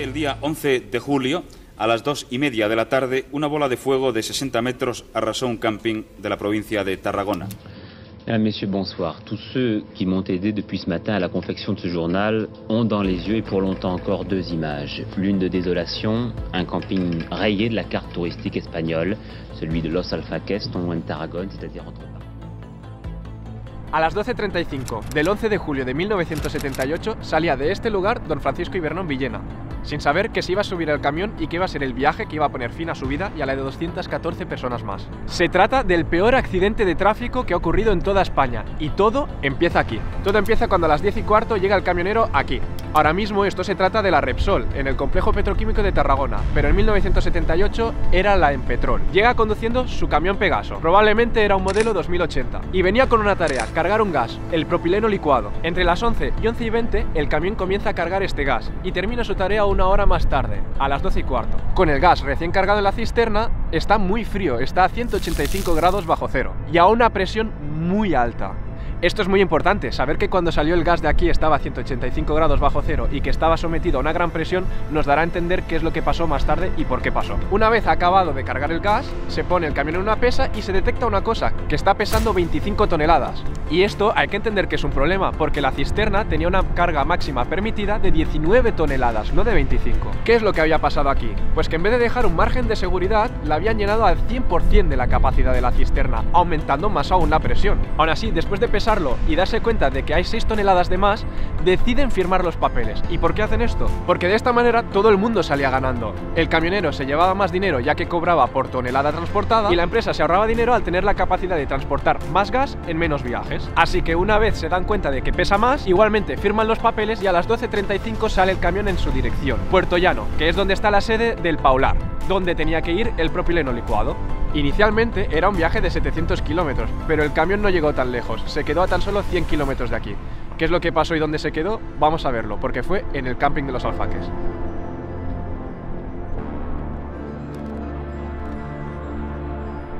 El día 11 de julio, a las 2:30 de la tarde, una bola de fuego de 60 metros arrasó un camping de la provincia de Tarragona. Mesdames, Messieurs, bonsoir. Tous ceux qui m'ont aidé depuis ce matin à la confection de ce journal ont dans les yeux et pour longtemps encore deux images. L'une de désolation, un camping rayé de la carte touristique espagnole, celui de Los Alfaques, non loin de Tarragone, c'est-à-dire entre Paris. A las 12:35 del 11 de julio de 1978 salía de este lugar don Francisco Ibernón Villena, sin saber que se iba a subir al camión y que iba a ser el viaje que iba a poner fin a su vida y a la de 214 personas más. Se trata del peor accidente de tráfico que ha ocurrido en toda España y todo empieza aquí. Todo empieza cuando a las 10:15 llega el camionero aquí. Ahora mismo esto se trata de la Repsol, en el complejo petroquímico de Tarragona, pero en 1978 era la Empetrol. Llega conduciendo su camión Pegaso, probablemente era un modelo 2080, y venía con una tarea: cargar un gas, el propileno licuado. Entre las 11 y 11:20 el camión comienza a cargar este gas y termina su tarea una hora más tarde, a las 12:15. Con el gas recién cargado en la cisterna, está muy frío, está a 185 grados bajo cero y a una presión muy alta. Esto es muy importante, saber que cuando salió el gas de aquí estaba a 185 grados bajo cero y que estaba sometido a una gran presión nos dará a entender qué es lo que pasó más tarde y por qué pasó. Una vez acabado de cargar el gas, se pone el camión en una pesa y se detecta una cosa, que está pesando 25 toneladas. Y esto hay que entender que es un problema, porque la cisterna tenía una carga máxima permitida de 19 toneladas, no de 25. ¿Qué es lo que había pasado aquí? Pues que en vez de dejar un margen de seguridad, la habían llenado al 100% de la capacidad de la cisterna, aumentando más aún la presión. Aún así, después de pesar y darse cuenta de que hay 6 toneladas de más, deciden firmar los papeles. ¿Y por qué hacen esto? Porque de esta manera todo el mundo salía ganando. El camionero se llevaba más dinero ya que cobraba por tonelada transportada y la empresa se ahorraba dinero al tener la capacidad de transportar más gas en menos viajes. Así que una vez se dan cuenta de que pesa más, igualmente firman los papeles y a las 12:35 sale el camión en su dirección, Puerto Llano, que es donde está la sede del Paular, donde tenía que ir el propileno licuado. Inicialmente era un viaje de 700 kilómetros, pero el camión no llegó tan lejos, se quedó a tan solo 100 kilómetros de aquí. ¿Qué es lo que pasó y dónde se quedó? Vamos a verlo, porque fue en el camping de Los Alfaques.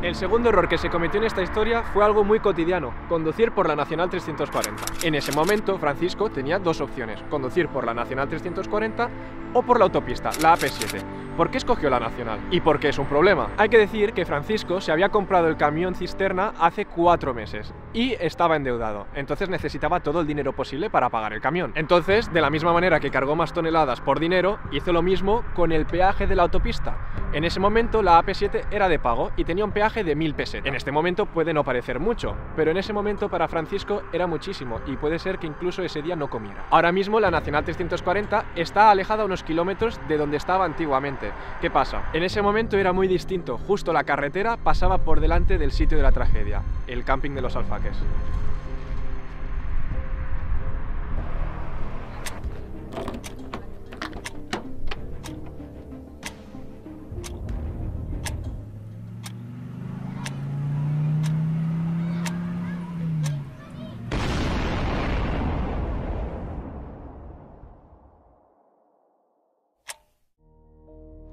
El segundo error que se cometió en esta historia fue algo muy cotidiano: conducir por la Nacional 340. En ese momento, Francisco tenía dos opciones: conducir por la Nacional 340 o por la autopista, la AP7. ¿Por qué escogió la Nacional? ¿Y por qué es un problema? Hay que decir que Francisco se había comprado el camión cisterna hace 4 meses y estaba endeudado, entonces necesitaba todo el dinero posible para pagar el camión. Entonces, de la misma manera que cargó más toneladas por dinero, hizo lo mismo con el peaje de la autopista. En ese momento la AP7 era de pago y tenía un peaje de 1000 pesetas. En este momento puede no parecer mucho, pero en ese momento para Francisco era muchísimo y puede ser que incluso ese día no comiera. Ahora mismo la Nacional 340 está alejada unos kilómetros de donde estaba antiguamente. ¿Qué pasa? En ese momento era muy distinto, justo la carretera pasaba por delante del sitio de la tragedia, el camping de Los Alfaques.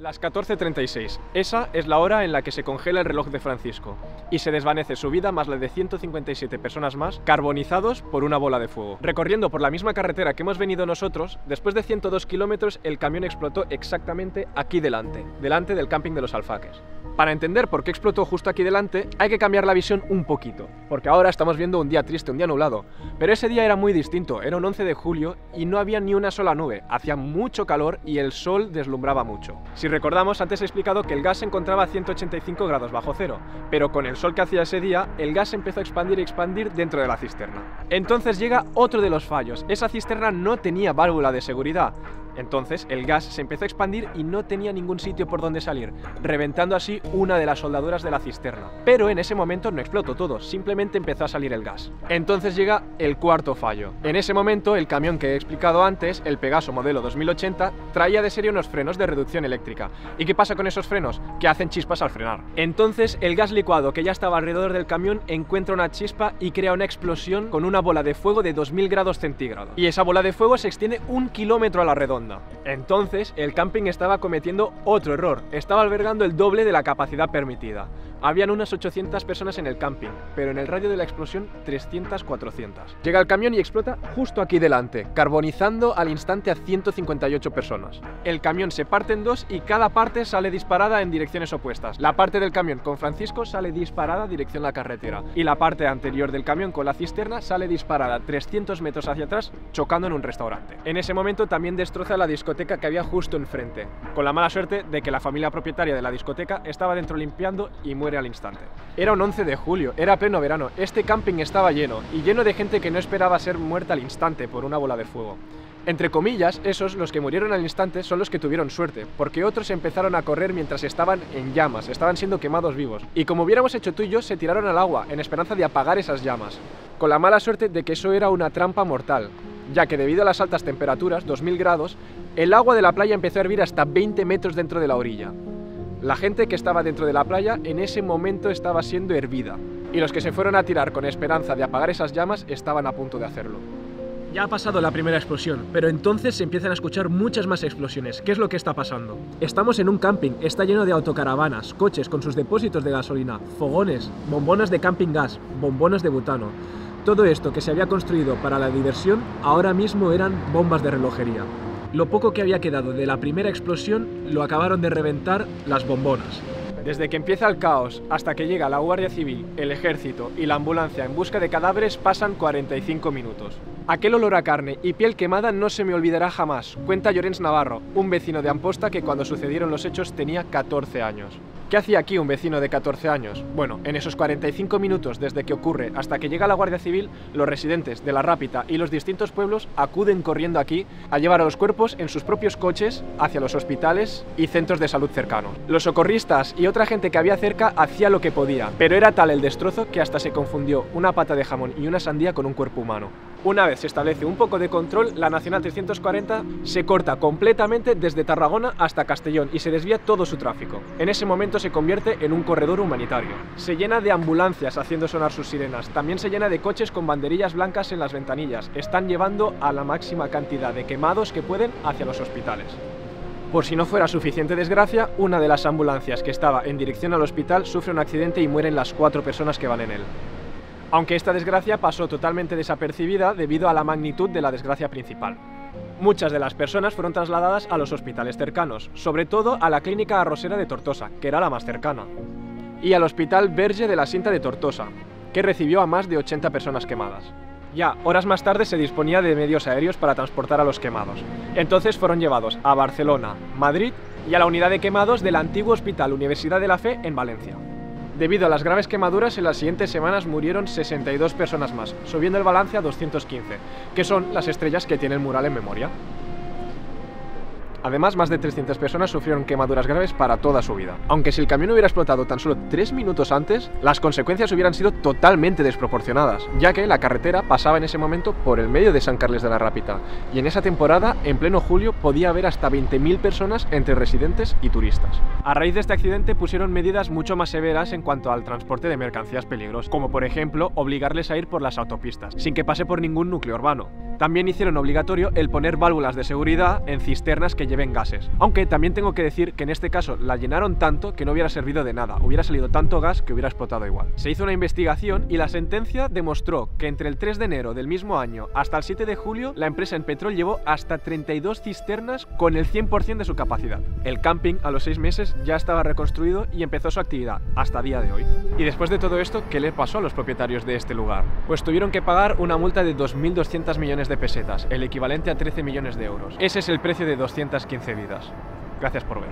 Las 14:36. Esa es la hora en la que se congela el reloj de Francisco y se desvanece su vida más la de 157 personas más, carbonizados por una bola de fuego. Recorriendo por la misma carretera que hemos venido nosotros, después de 102 kilómetros el camión explotó exactamente aquí delante del camping de Los Alfaques. Para entender por qué explotó justo aquí delante, hay que cambiar la visión un poquito, porque ahora estamos viendo un día triste, un día nublado, pero ese día era muy distinto, era un 11 de julio y no había ni una sola nube, hacía mucho calor y el sol deslumbraba mucho. Si recordamos, antes he explicado que el gas se encontraba a 185 grados bajo cero, pero con el sol que hacía ese día, el gas empezó a expandir y expandir dentro de la cisterna. Entonces llega otro de los fallos: esa cisterna no tenía válvula de seguridad. Entonces el gas se empezó a expandir y no tenía ningún sitio por donde salir, reventando así una de las soldaduras de la cisterna. Pero en ese momento no explotó todo, simplemente empezó a salir el gas. Entonces llega el cuarto fallo. En ese momento el camión que he explicado antes, el Pegaso modelo 2080, traía de serie unos frenos de reducción eléctrica. ¿Y qué pasa con esos frenos? Que hacen chispas al frenar. Entonces el gas licuado que ya estaba alrededor del camión encuentra una chispa y crea una explosión con una bola de fuego de 2000 grados centígrados. Y esa bola de fuego se extiende 1 kilómetro a la redonda. Entonces el camping estaba cometiendo otro error: estaba albergando el doble de la capacidad permitida. Habían unas 800 personas en el camping, pero en el radio de la explosión 300-400. Llega el camión y explota justo aquí delante, carbonizando al instante a 158 personas. El camión se parte en dos y cada parte sale disparada en direcciones opuestas. La parte del camión con Francisco sale disparada dirección a la carretera y la parte anterior del camión con la cisterna sale disparada 300 metros hacia atrás, chocando en un restaurante. En ese momento también destroza la discoteca que había justo enfrente, con la mala suerte de que la familia propietaria de la discoteca estaba dentro limpiando y muere al instante. Era un 11 de julio, era pleno verano, este camping estaba lleno, y lleno de gente que no esperaba ser muerta al instante por una bola de fuego. Entre comillas, esos, los que murieron al instante, son los que tuvieron suerte, porque otros empezaron a correr mientras estaban en llamas, estaban siendo quemados vivos. Y como hubiéramos hecho tú y yo, se tiraron al agua, en esperanza de apagar esas llamas, con la mala suerte de que eso era una trampa mortal, ya que debido a las altas temperaturas, 2000 grados, el agua de la playa empezó a hervir hasta 20 metros dentro de la orilla. La gente que estaba dentro de la playa en ese momento estaba siendo hervida, y los que se fueron a tirar con esperanza de apagar esas llamas estaban a punto de hacerlo. Ya ha pasado la primera explosión, pero entonces se empiezan a escuchar muchas más explosiones. ¿Qué es lo que está pasando? Estamos en un camping, está lleno de autocaravanas, coches con sus depósitos de gasolina, fogones, bombonas de camping gas, bombonas de butano. Todo esto que se había construido para la diversión, ahora mismo eran bombas de relojería. Lo poco que había quedado de la primera explosión lo acabaron de reventar las bombonas. Desde que empieza el caos hasta que llega la Guardia Civil, el Ejército y la ambulancia en busca de cadáveres pasan 45 minutos. Aquel olor a carne y piel quemada no se me olvidará jamás, cuenta Llorens Navarro, un vecino de Amposta que cuando sucedieron los hechos tenía 14 años. ¿Qué hacía aquí un vecino de 14 años? Bueno, en esos 45 minutos desde que ocurre hasta que llega la Guardia Civil, los residentes de La Rápita y los distintos pueblos acuden corriendo aquí a llevar a los cuerpos en sus propios coches hacia los hospitales y centros de salud cercanos. Los socorristas y otra gente que había cerca hacía lo que podía, pero era tal el destrozo que hasta se confundió una pata de jamón y una sandía con un cuerpo humano. Una vez se establece un poco de control, la Nacional 340 se corta completamente desde Tarragona hasta Castellón y se desvía todo su tráfico. En ese momento se convierte en un corredor humanitario. Se llena de ambulancias haciendo sonar sus sirenas, también se llena de coches con banderillas blancas en las ventanillas. Están llevando a la máxima cantidad de quemados que pueden hacia los hospitales. Por si no fuera suficiente desgracia, una de las ambulancias que estaba en dirección al hospital sufre un accidente y mueren las 4 personas que van en él. Aunque esta desgracia pasó totalmente desapercibida debido a la magnitud de la desgracia principal. Muchas de las personas fueron trasladadas a los hospitales cercanos, sobre todo a la Clínica Arrosera de Tortosa, que era la más cercana, y al Hospital Verge de la Cinta de Tortosa, que recibió a más de 80 personas quemadas. Ya horas más tarde se disponía de medios aéreos para transportar a los quemados. Entonces fueron llevados a Barcelona, Madrid y a la unidad de quemados del antiguo Hospital Universidad de la Fe en Valencia. Debido a las graves quemaduras, en las siguientes semanas murieron 62 personas más, subiendo el balance a 215, que son las estrellas que tiene el mural en memoria. Además, más de 300 personas sufrieron quemaduras graves para toda su vida. Aunque si el camión hubiera explotado tan solo 3 minutos antes, las consecuencias hubieran sido totalmente desproporcionadas, ya que la carretera pasaba en ese momento por el medio de Sant Carles de la Ràpita, y en esa temporada, en pleno julio, podía haber hasta 20.000 personas entre residentes y turistas. A raíz de este accidente pusieron medidas mucho más severas en cuanto al transporte de mercancías peligrosas, como por ejemplo obligarles a ir por las autopistas, sin que pase por ningún núcleo urbano. También hicieron obligatorio el poner válvulas de seguridad en cisternas que lleven gases. Aunque también tengo que decir que en este caso la llenaron tanto que no hubiera servido de nada, hubiera salido tanto gas que hubiera explotado igual. Se hizo una investigación y la sentencia demostró que entre el 3 de enero del mismo año hasta el 7 de julio la empresa en Petrol llevó hasta 32 cisternas con el 100% de su capacidad. El camping a los 6 meses ya estaba reconstruido y empezó su actividad hasta día de hoy. Y después de todo esto, ¿qué le pasó a los propietarios de este lugar? Pues tuvieron que pagar una multa de 2.200 millones de pesetas, el equivalente a 13 millones de euros. Ese es el precio de 215 vidas. Gracias por ver.